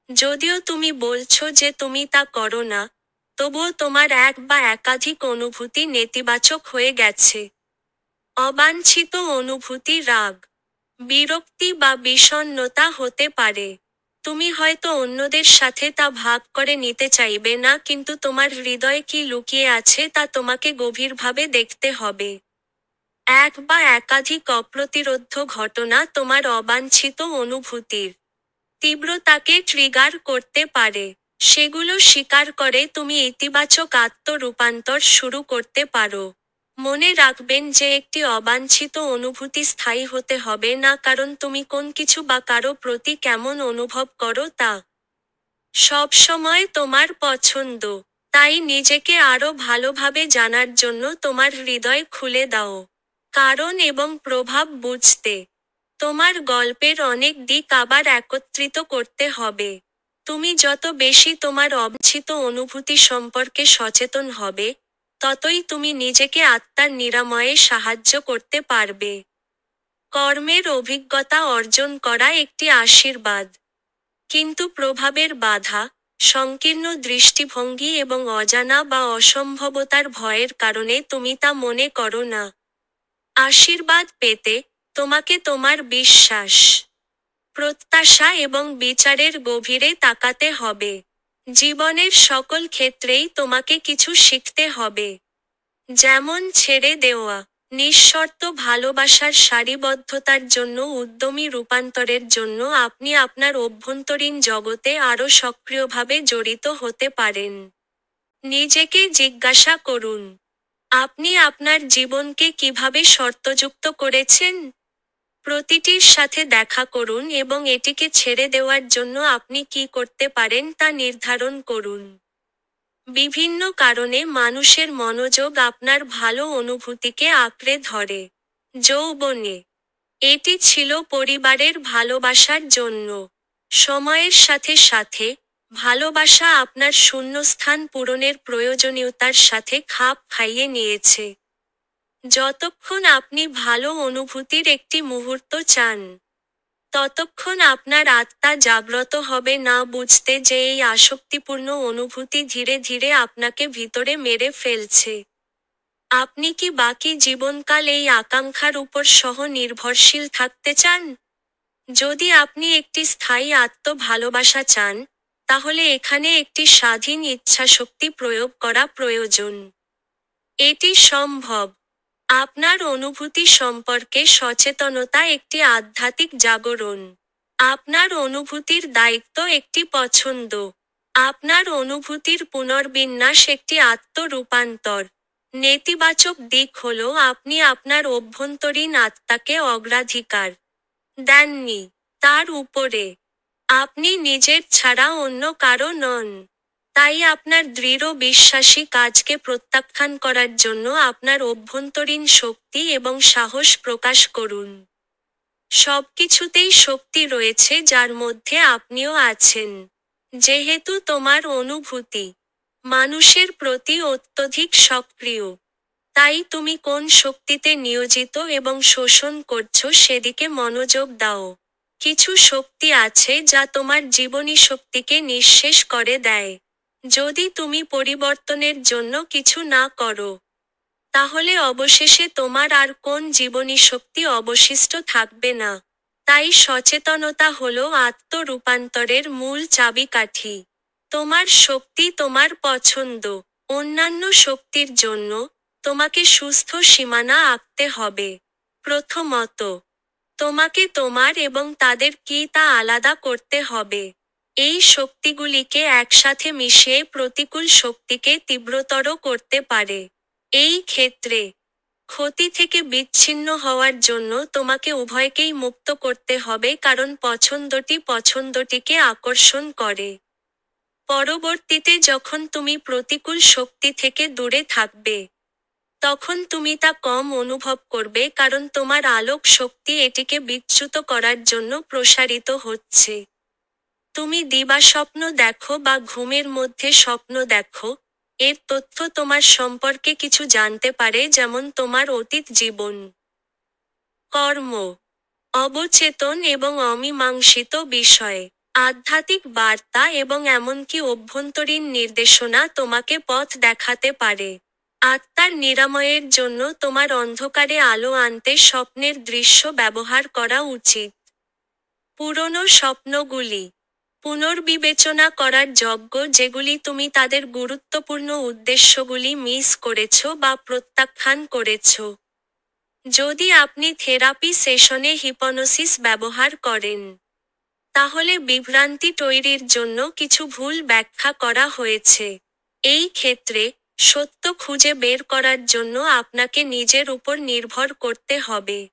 যদিও তুমি বলছো যে তুমি তা করো না, তবুও তোমার এক বা একাধিক অনুভূতি নেতিবাচক হয়ে গেছে। অবাঞ্ছিত অনুভূতি রাগ, বিরক্তি বা বিষণ্ণতা হতে পারে। তুমি হয়তো অন্যদের সাথে তা ভাগ করে নিতে চাইবে না, কিন্তু তোমার হৃদয়ে কি লুকিয়ে আছে তা তোমাকে গভীরভাবে দেখতে হবে। এক বা একাধিক অপ্রতিরোধ্য ঘটনা তোমার অবাঞ্ছিত অনুভূতির তীব্রতাকে ট্রিগার করতে পারে। সেগুলো স্বীকার করে তুমি ইতিবাচক আত্মরূপান্তর শুরু করতে পারো। মনে রাখবেন যে একটি অবাঞ্ছিত অনুভূতি স্থায়ী হতে হবে না, কারণ তুমি কোন কিছু বা কারো প্রতি কেমন অনুভব করো তা সবসময় তোমার পছন্দ। তাই নিজেকে আরও ভালোভাবে জানার জন্য তোমার হৃদয় খুলে দাও। কারণ এবং প্রভাব বুঝতে তোমার গল্পের অনেক দিক আবার একত্রিত করতে হবে। তুমি যত বেশি তোমার অবাঞ্ছিত অনুভূতি সম্পর্কে সচেতন হবে, ততই তুমি নিজেকে আত্মার নিরাময়ে সাহায্য করতে পারবে। কর্মের অভিজ্ঞতা অর্জন করা একটি আশীর্বাদ। কিন্তু প্রভাবের বাধা, সংকীর্ণ দৃষ্টিভঙ্গি এবং অজানা বা অসম্ভবতার ভয়ের কারণে তুমি তা মনে করো না। আশীর্বাদ পেতে তোমাকে তোমার বিশ্বাস, প্রত্যাশা এবং বিচারের গভীরে তাকাতে হবে। জীবনের সকল ক্ষেত্রেই তোমাকে কিছু শিখতে হবে। যেমন ছেড়ে দেওয়া, নিঃশর্ত ভালোবাসার সারিবদ্ধতার জন্য উদ্যমী রূপান্তরের জন্য আপনি আপনার অভ্যন্তরীণ জগতে আরও সক্রিয়ভাবে জড়িত হতে পারেন। নিজেকে জিজ্ঞাসা করুন, আপনি আপনার জীবনকে কিভাবে শর্তযুক্ত করেছেন? প্রতিটির সাথে দেখা করুন এবং এটিকে ছেড়ে দেওয়ার জন্য আপনি কী করতে পারেন তা নির্ধারণ করুন। বিভিন্ন কারণে মানুষের মনোযোগ আপনার ভালো অনুভূতিকে আঁকড়ে ধরে। যৌবনে, এটি ছিল পরিবারের ভালোবাসার জন্য। সময়ের সাথে সাথে, ভালোবাসা আপনার শূন্যস্থান পূরণের প্রয়োজনীয়তার সাথে খাপ খাইয়ে নিয়েছে। যতক্ষণ আপনি ভালো অনুভূতির একটি মুহূর্ত চান, ততক্ষণ আপনার আত্মা জাগ্রত হবে না বুঝতে যে এই আসক্তিপূর্ণ অনুভূতি ধীরে ধীরে আপনাকে ভিতরে মেরে ফেলছে। আপনি কি বাকি জীবনকাল এই আকাঙ্ক্ষার উপর নির্ভরশীল থাকতে চান? যদি আপনি একটি স্থায়ী ভালোবাসা চান, তাহলে এখানে একটি স্বাধীন ইচ্ছাশক্তি প্রয়োগ করা প্রয়োজন। এটি সম্ভব। আপনার অনুভূতি সম্পর্কে সচেতনতা একটি আধ্যাত্মিক জাগরণ। আপনার অনুভূতির দায়িত্ব একটি পছন্দ। আপনার অনুভূতির পুনর্বিন্যাস একটি আত্মরূপান্তর। নেতিবাচক দিক হল আপনি আপনার অভ্যন্তরীণ আত্মাকে অগ্রাধিকার দেননি। তার উপরে, আপনি নিজের ছাড়া অন্য কারো নন। তাই আপনার দৃঢ় বিশ্বাসী কাজকে প্রত্যাখ্যান করার জন্য আপনার অভ্যন্তরীণ শক্তি এবং সাহস প্রকাশ করুন। সবকিছুতেই শক্তি রয়েছে যার মধ্যে আপনিও আছেন। যেহেতু তোমার অনুভূতি মানুষের প্রতি অত্যধিক সক্রিয়, তাই তুমি কোন শক্তিতে নিয়োজিত এবং শোষণ করছো সেদিকে মনোযোগ দাও। কিছু শক্তি আছে যা তোমার জীবনী শক্তিকে নিঃশেষ করে দেয়। যদি তুমি পরিবর্তনের জন্য কিছু না করো, তাহলে অবশেষে তোমার আর কোন জীবনী শক্তি অবশিষ্ট থাকবে না। তাই সচেতনতা হলো আত্মরূপান্তরের মূল চাবিকাঠি। তোমার শক্তি তোমার পছন্দ। অন্যান্য শক্তির জন্য, তোমাকে সুস্থ সীমানা আঁকতে হবে। প্রথমত, তোমাকে তোমার এবং তাদের কি তা আলাদা করতে হবে। এই শক্তিগুলিকে একসাথে মিশিয়ে প্রতিকূল শক্তিকে তীব্রতর করতে পারে। এই ক্ষেত্রে, ক্ষতি থেকে বিচ্ছিন্ন হওয়ার জন্য তোমাকে উভয়কেই মুক্ত করতে হবে, কারণ পছন্দটিকে আকর্ষণ করে। পরবর্তীতে যখন তুমি প্রতিকূল শক্তি থেকে দূরে থাকবে, তখন তুমি তা কম অনুভব করবে, কারণ তোমার আলোক শক্তি এটিকে বিচ্যুত করার জন্য প্রসারিত হচ্ছে। তুমি দিবাস্বপ্ন দেখো বা ঘুমের মধ্যে স্বপ্ন দেখো, এর তথ্য তোমার সম্পর্কে কিছু জানতে পারে, যেমন তোমার অতীত জীবন, কর্ম, অবচেতন এবং অমীমাংসিত বিষয়। আধ্যাত্মিক বার্তা এবং এমনকি অভ্যন্তরীণ নির্দেশনা তোমাকে পথ দেখাতে পারে। আত্মার নিরাময়ের জন্য তোমার অন্ধকারে আলো আনতে স্বপ্নের দৃশ্য ব্যবহার করা উচিত। পুরনো স্বপ্নগুলি পুনর্বিবেচনা করার যজ্ঞ যেগুলি তুমি তাদের গুরুত্বপূর্ণ উদ্দেশ্যগুলি মিস করেছ বা প্রত্যাখ্যান করেছ। যদি আপনি থেরাপি সেশনে হিপনোসিস ব্যবহার করেন, তাহলে বিভ্রান্তি তৈরির জন্য কিছু ভুল ব্যাখ্যা করা হয়েছে। এই ক্ষেত্রে, সত্য খুঁজে বের করার জন্য আপনাকে নিজের উপর নির্ভর করতে হবে।